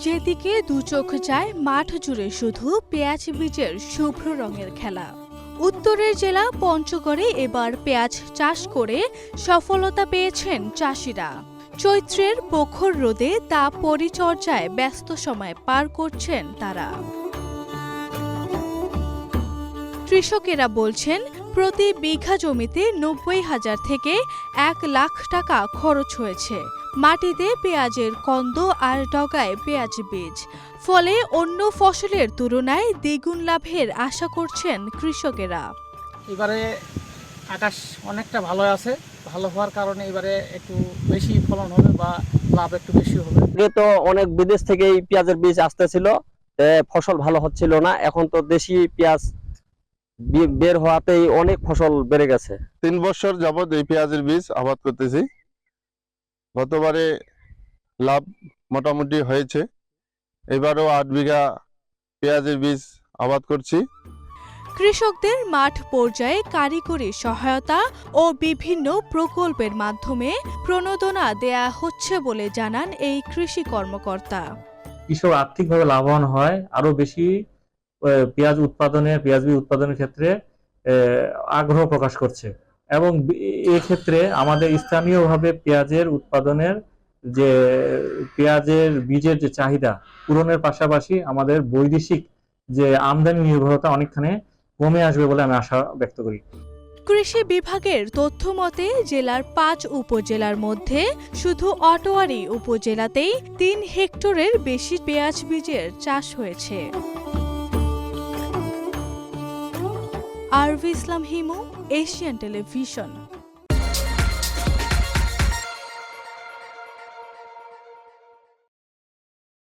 যেদিকে দু চোখ যায় মাঠ জুড়ে শুধু পেঁয়াজ বীজের শুভ্র রঙের খেলা। উত্তরের জেলা পঞ্চগড়ে এবার পেঁয়াজ চাষ করে সফলতা পেয়েছেন চাষিরা। চৈত্রের প্রখর রোদে তা পরিচর্যায় ব্যস্ত সময় পার করছেন তারা। কৃষকেরা বলছেন প্রতি বিঘা জমিতে ৯০,০০০ থেকে ১,০০,০০০ টাকা খরচ হয়েছে। মাটিতে পেঁয়াজের কন্দ আর ডগায় পেঁয়াজ বীজ, ফলে অন্য ফসলের তুলনায় দ্বিগুণ লাভের আশা করছেন কৃষকেরা। এবারে আকাশ অনেকটা ভালো আছে, ভালো হওয়ার কারণে এবারে একটু বেশি ফলন হবে বা লাভ একটু বেশি হবে। আগে তো অনেক বিদেশ থেকেই পেঁয়াজের বীজ আসতেছিল, ফসল ভালো হচ্ছিল না। এখন তো দেশি পেঁয়াজ বের হওয়াতেই অনেক ফসল বেড়ে গেছে। ৩ বছর যাবত এই পেঁয়াজের বীজ আবাদ করতেছি। গতবারে লাভ মোটামুটি হয়েছে, এবারও ৮ বিঘা পেঁয়াজের বীজ আবাদ করছি। কৃষকদের মাঠ পর্যায়ে কারিগরি সহায়তা ও বিভিন্ন প্রকল্পের মাধ্যমে প্রণোদনা দেয়া হচ্ছে বলে জানান এই কৃষি কর্মকর্তা। কৃষক আর্থিকভাবে লাভবান হয়, আরো বেশি পেঁয়াজ বীজ উৎপাদনের ক্ষেত্রে আগ্রহ প্রকাশ করছে এবং এক্ষেত্রে আমাদের স্থানীয়ভাবে পেঁয়াজের উৎপাদনের যে পেঁয়াজের বীজের যে চাহিদা পূরণের পাশাপাশি আমাদের বৈদেশিক যে আমদানি নির্ভরতা অনেকখানি কমে আসবে বলে আমি আশা ব্যক্ত করি। কৃষি বিভাগের তথ্য মতে জেলার ৫ উপজেলার মধ্যে শুধু আটোয়ারী উপজেলাতেই ৩ হেক্টরের বেশি পেঁয়াজ বীজের চাষ হয়েছে। আরভি ইসলাম হিমু, এশিয়ান টেলিভিশন।